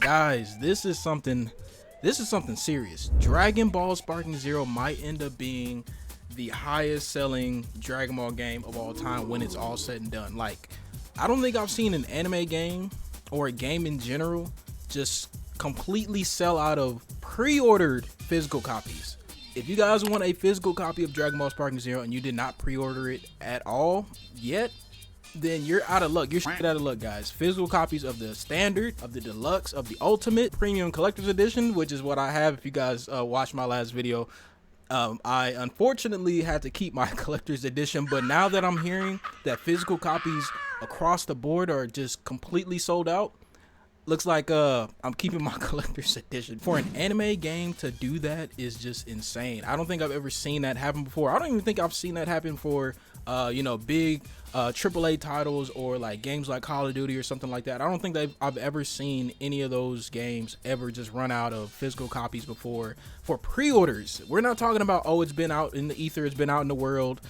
Guys, this is something serious. Dragon Ball Sparking Zero might end up being the highest selling Dragon Ball game of all time when it's all said and done. Like, I don't think I've seen an anime game or a game in general just completely sell out of pre-ordered physical copies. If you guys want a physical copy of Dragon Ball Sparking Zero and you did not pre-order it at all yet, then you're out of luck. You're shit out of luck, guys. Physical copies of the standard, of the deluxe, of the ultimate premium collector's edition, which is what I have. If you guys watched my last video, I unfortunately had to keep my collector's edition, but now that I'm hearing that physical copies across the board are just completely sold out, looks like I'm keeping my collector's edition. For an anime game to do that is just insane. I don't think I've ever seen that happen before. I don't even think I've seen that happen for big AAA titles or like games like Call of Duty or something like that. I don't think I've ever seen any of those games ever just run out of physical copies before for pre-orders. We're not talking about, oh, it's been out in the ether, it's been out in the world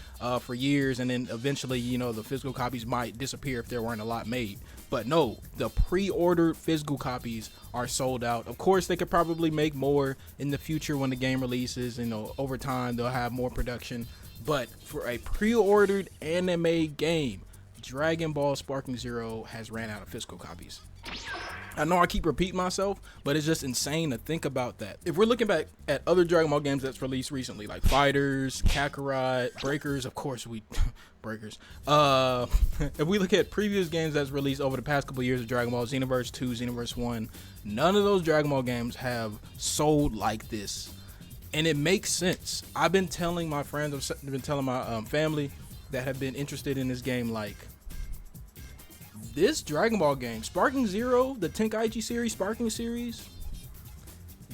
for years, and then eventually, the physical copies might disappear if there weren't a lot made. But no, the pre-ordered physical copies are sold out. Of course, they could probably make more in the future when the game releases. Over time, they'll have more production. But for a pre-ordered anime game, Dragon Ball Sparking Zero has ran out of physical copies. I know I keep repeating myself, but it's just insane to think about that. If we're looking back at other Dragon Ball games that's released recently, like Fighters, Kakarot, Breakers, of course Breakers. If we look at previous games that's released over the past couple of years of Dragon Ball, Xenoverse 2, Xenoverse 1, none of those Dragon Ball games have sold like this. And it makes sense. I've been telling my friends, I've been telling my family that have been interested in this game, like, this Dragon Ball game, Sparking Zero, the Tenkaichi series, Sparking series,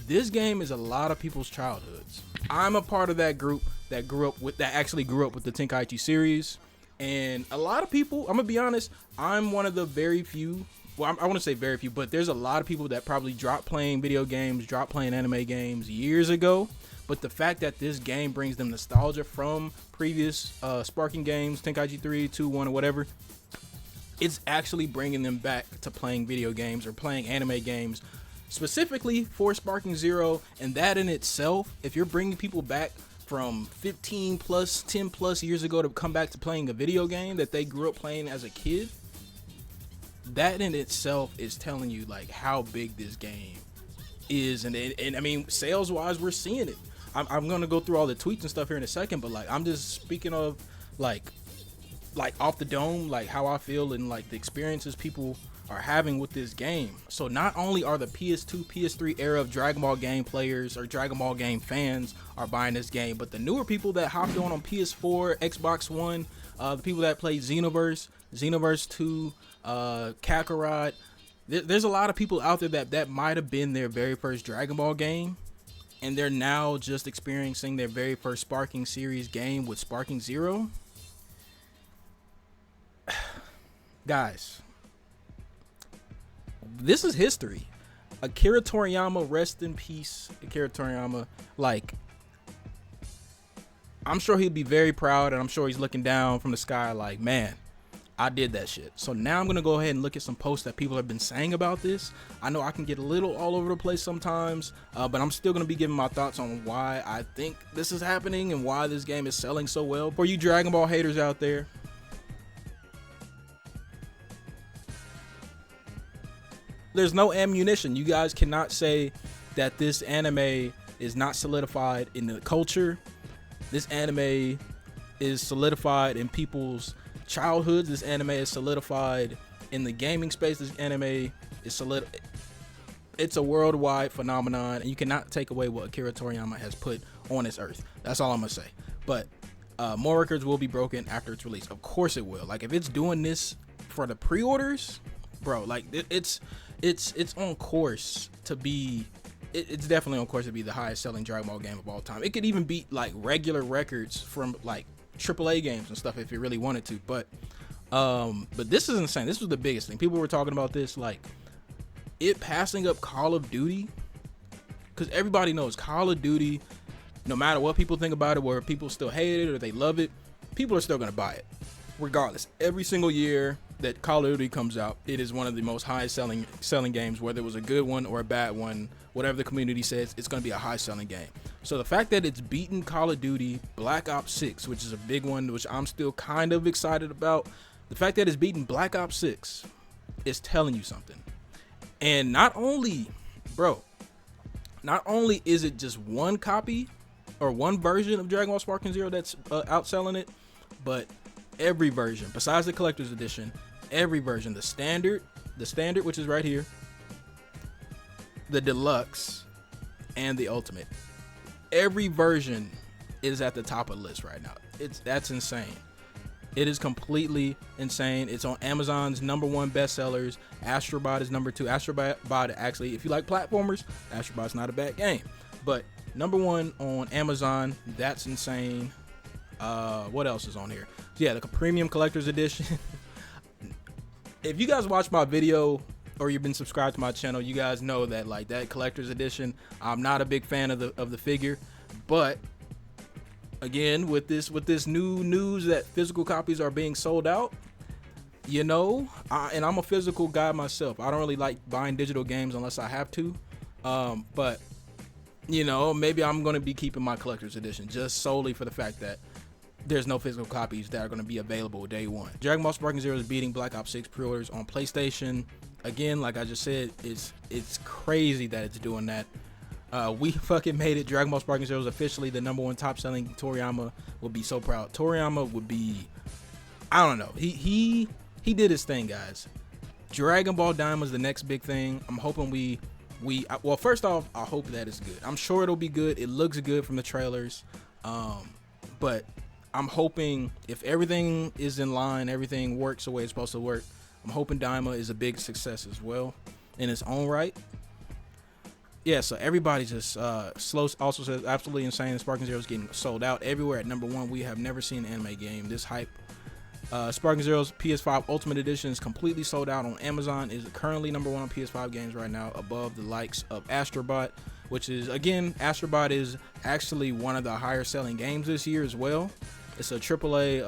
this game is a lot of people's childhoods. I'm a part of that group that actually grew up with the Tenkaichi series, and a lot of people, I'm gonna be honest, I'm one of the very few, well, I want to say very few, but there's a lot of people that probably dropped playing video games, dropped playing anime games years ago. But the fact that this game brings them nostalgia from previous Sparking games, Tenkaichi 3, 2, 1, or whatever, it's actually bringing them back to playing video games or playing anime games specifically for Sparking Zero. And that in itself, if you're bringing people back from 15 plus, 10 plus years ago to come back to playing a video game that they grew up playing as a kid, that in itself is telling you like how big this game is. And I mean, sales wise, we're seeing it. I'm gonna go through all the tweets and stuff here in a second, but like, I'm just speaking of like off the dome, like how I feel and like the experiences people are having with this game. So not only are the PS2, PS3 era of Dragon Ball game players or Dragon Ball game fans are buying this game, but the newer people that hopped on PS4, Xbox One, the people that played Xenoverse 2, Kakarot, there's a lot of people out there that might have been their very first Dragon Ball game, and they're now just experiencing their very first Sparking series game with Sparking Zero. Guys, this is history. Akira Toriyama, rest in peace, Akira Toriyama. Like, I'm sure he'd be very proud, and I'm sure he's looking down from the sky like, man, I did that shit. So now I'm gonna go ahead and look at some posts that people have been saying about this. I know I can get a little all over the place sometimes, but I'm still gonna be giving my thoughts on why I think this is happening and why this game is selling so well. For you Dragon Ball haters out there, there's no ammunition. You guys cannot say that this anime is not solidified in the culture. This anime is solidified in people's childhoods. This anime is solidified in the gaming space. This anime is it's a worldwide phenomenon, and you cannot take away what Akira Toriyama has put on this earth. That's all I'm gonna say. But more records will be broken after its release. Of course it will. Like, if it's doing this for the pre-orders, bro, like it's on course to be, it's definitely on course to be the highest selling Dragon Ball game of all time. It could even beat like regular records from like AAA games and stuff if it really wanted to. But this is insane. This was the biggest thing. People were talking about this, like it passing up Call of Duty, because everybody knows Call of Duty, no matter what people think about it, whether people still hate it or they love it, people are still gonna buy it regardless. Every single year that Call of Duty comes out, it is one of the most high selling games, whether it was a good one or a bad one, whatever the community says, it's going to be a high selling game. So the fact that it's beaten Call of Duty Black Ops 6, which is a big one, which I'm still kind of excited about, the fact that it's beaten Black Ops 6 is telling you something. And not only is it just one copy or one version of Dragon Ball Sparking Zero that's outselling it, but every version besides the collector's edition, every version, the standard, which is right here, the deluxe, and the ultimate, every version is at the top of the list right now. That's insane. It is completely insane. It's on Amazon's #1 bestsellers. Astrobot is #2. Astrobot, actually, if you like platformers, Astrobot's not a bad game. But #1 on Amazon, that's insane. What else is on here? So yeah, the premium collector's edition. If you guys watch my video or you've been subscribed to my channel, you guys know that like that collector's edition, I'm not a big fan of the figure. But again, with this new news that physical copies are being sold out, and I'm a physical guy myself. I don't really like buying digital games unless I have to. But maybe I'm going to be keeping my collector's edition just solely for the fact that there's no physical copies that are going to be available day one. Dragon Ball Sparking Zero is beating Black Ops 6 pre-orders on PlayStation. Again, like I just said, it's crazy that it's doing that. We fucking made it. Dragon Ball Sparking Zero is officially the #1 top selling. Toriyama would be so proud. Toriyama would be, I don't know. He did his thing, guys. Dragon Ball Daima is the next big thing. I'm hoping well, first off, I hope that it's good. I'm sure it'll be good. It looks good from the trailers. But I'm hoping if everything is in line, everything works the way it's supposed to work, I'm hoping Daima is a big success as well in its own right. Yeah, so everybody just Slow also says absolutely insane. Sparking Zero is getting sold out everywhere at #1. We have never seen an anime game this hype. Sparking Zero's PS5 Ultimate Edition is completely sold out on Amazon. Is currently #1 on PS5 games right now, above the likes of Astrobot, which is, again, Astrobot is actually one of the higher selling games this year as well. It's a AAA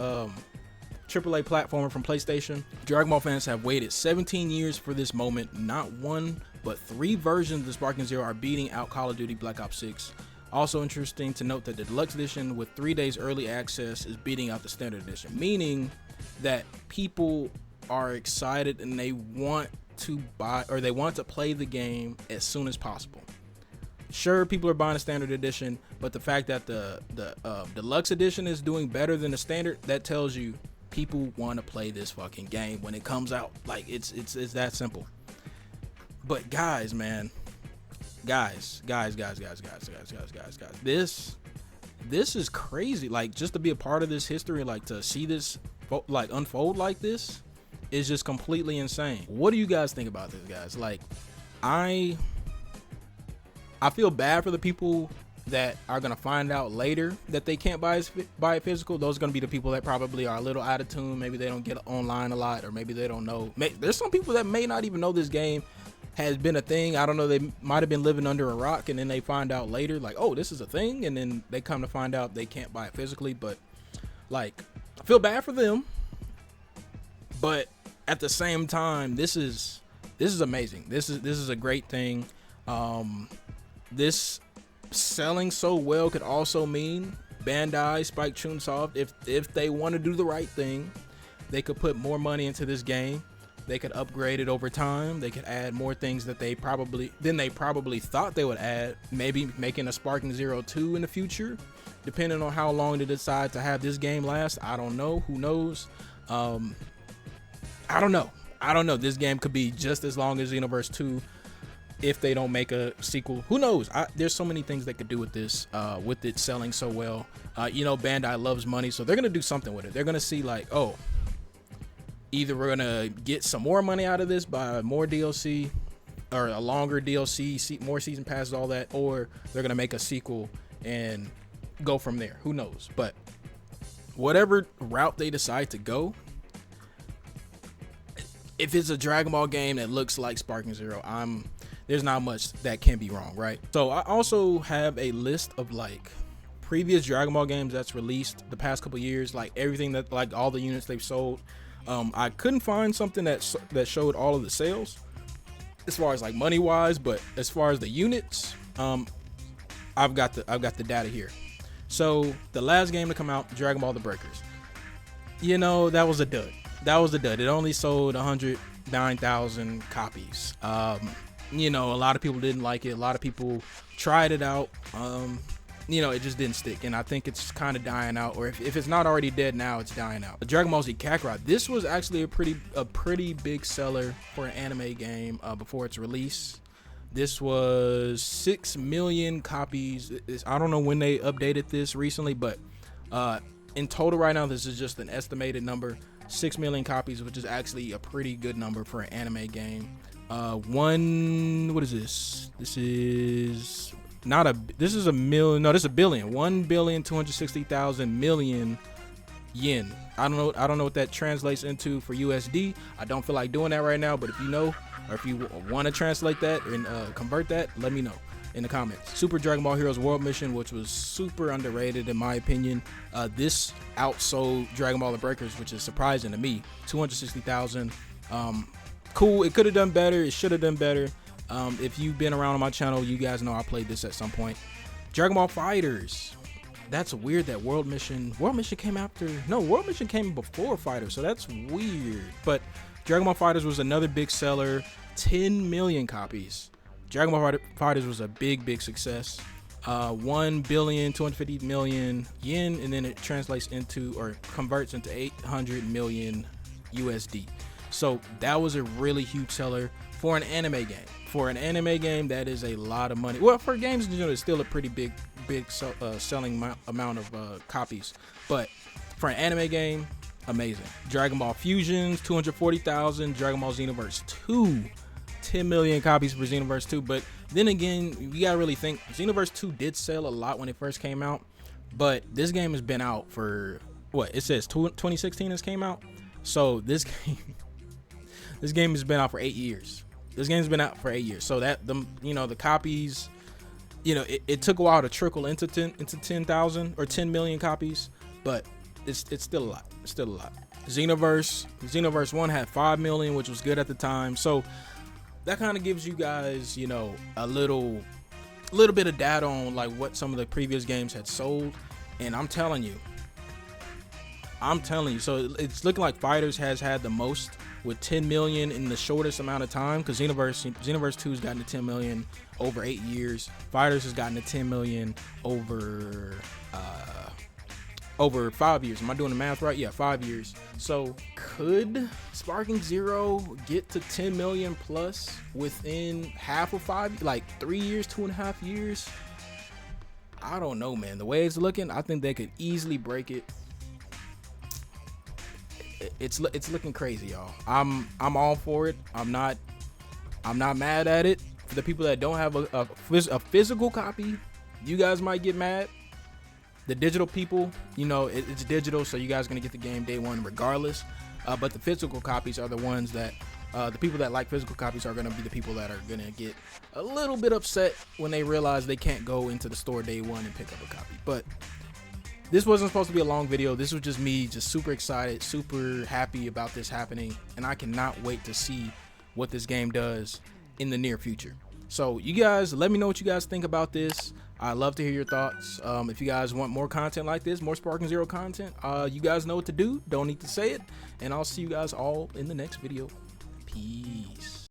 platformer from PlayStation. Dragon Ball fans have waited 17 years for this moment. Not one, but 3 versions of Sparking Zero are beating out Call of Duty Black Ops 6. Also interesting to note that the Deluxe Edition with 3 days early access is beating out the Standard Edition, meaning that people are excited and they want to buy, or they want to play the game as soon as possible. Sure, people are buying a Standard Edition, but the fact that the Deluxe Edition is doing better than the Standard, that tells you people want to play this fucking game when it comes out. Like, it's that simple. But guys, man, guys, this is crazy. Like, just to be a part of this history, like to see this like unfold like this is just completely insane. What do you guys think about this, guys? Like, I feel bad for the people that are gonna find out later that they can't buy it physical. Those are gonna be the people that probably are a little out of tune. Maybe they don't get online a lot, or maybe they don't know. There's some people that may not even know this game has been a thing. I don't know. They might have been living under a rock, and then they find out later, like, oh, this is a thing, and then they come to find out they can't buy it physically. But like, I feel bad for them, but at the same time, this is amazing. This is a great thing. This selling so well could also mean Bandai, Spike Chunsoft, if they want to do the right thing, they could put more money into this game. They could upgrade it over time. They could add more things that they probably thought they would add. Maybe making a Sparking Zero 2 in the future, depending on how long they decide to have this game last. I don't know. Who knows? I don't know. This game could be just as long as Xenoverse 2 if they don't make a sequel. Who knows? There's so many things they could do with this, with it selling so well. Bandai loves money, so they're gonna do something with it. They're gonna see, like, oh, either we're gonna get some more money out of this by more DLC or a longer DLC, more season passes, all that, or they're gonna make a sequel and go from there. Who knows? But whatever route they decide to go, if it's a Dragon Ball game that looks like Sparking Zero, there's not much that can be wrong, right? So I also have a list of like previous Dragon Ball games that's released the past couple years, like everything that, like all the units they've sold. I couldn't find something that showed all of the sales as far as like money wise, but as far as the units, I've got the data here. So the last game to come out, Dragon Ball The Breakers, you know, that was a dud. It only sold 109,000 copies. You know, a lot of people didn't like it. A lot of people tried it out. You know, it just didn't stick, and I think it's kind of dying out, or if it's not already dead now, it's dying out. Dragon Ball Z Kakarot, this was actually a pretty big seller for an anime game before its release. This was 6 million copies. I don't know when they updated this recently, but in total right now, this is just an estimated number, 6 million copies, which is actually a pretty good number for an anime game. What is this? This is a million. No, this is a billion. 1,260,000,000,000 yen. I don't know what that translates into for USD. I don't feel like doing that right now, but if you know, or if you want to translate that and convert that, let me know in the comments. Super Dragon Ball Heroes World Mission, which was super underrated in my opinion. This outsold Dragon Ball The Breakers, which is surprising to me. 260,000. Cool. It could have done better. It should have done better. If you've been around on my channel, you guys know I played this at some point. Dragon Ball Fighters. That's weird that World Mission came after. No, World Mission came before Fighters, so that's weird. But Dragon Ball Fighters was another big seller, 10 million copies. Dragon Ball Fighters was a big success. 1,250,000,000 yen, and then it translates into, or converts into, 800 million USD. So that was a really huge seller for an anime game. For an anime game, that is a lot of money. Well, for games in general, it's still a pretty big selling amount of copies. But for an anime game, amazing. Dragon Ball Fusions, 240,000. Dragon Ball Xenoverse 2, 10 million copies for Xenoverse 2. But then again, you gotta really think, Xenoverse 2 did sell a lot when it first came out. But this game has been out for, what, it says 2016 this came out. So this game has been out for 8 years. This game's been out for 8 years. So that the copies, it took a while to trickle into 10,000 or 10 million copies, but it's still a lot. It's still a lot. Xenoverse 1 had 5 million, which was good at the time. So that kind of gives you guys, a little bit of data on like what some of the previous games had sold. And I'm telling you, so it's looking like Fighters has had the most, with 10 million in the shortest amount of time, because Xenoverse 2 has gotten to 10 million over 8 years. Fighters has gotten to 10 million over 5 years. Am I doing the math right? Yeah, 5 years. So could Sparking Zero get to 10 million plus within half of 5, like 3 years, 2.5 years? I don't know, man. The way it's looking, I think they could easily break it. It's looking crazy, y'all. I'm all for it. I'm not mad at it. For the people that don't have a physical copy, you guys might get mad. The digital people, it's digital, so you guys are gonna get the game day one regardless. But the physical copies are the ones that the people that like physical copies are gonna be the people that are gonna get a little bit upset when they realize they can't go into the store day one and pick up a copy. But this wasn't supposed to be a long video. This was just me just super excited, super happy about this happening, and I cannot wait to see what this game does in the near future. So you guys, let me know what you guys think about this. I'd love to hear your thoughts. If you guys want more content like this, more Sparking Zero content, you guys know what to do. Don't need to say it. And I'll see you guys all in the next video. Peace.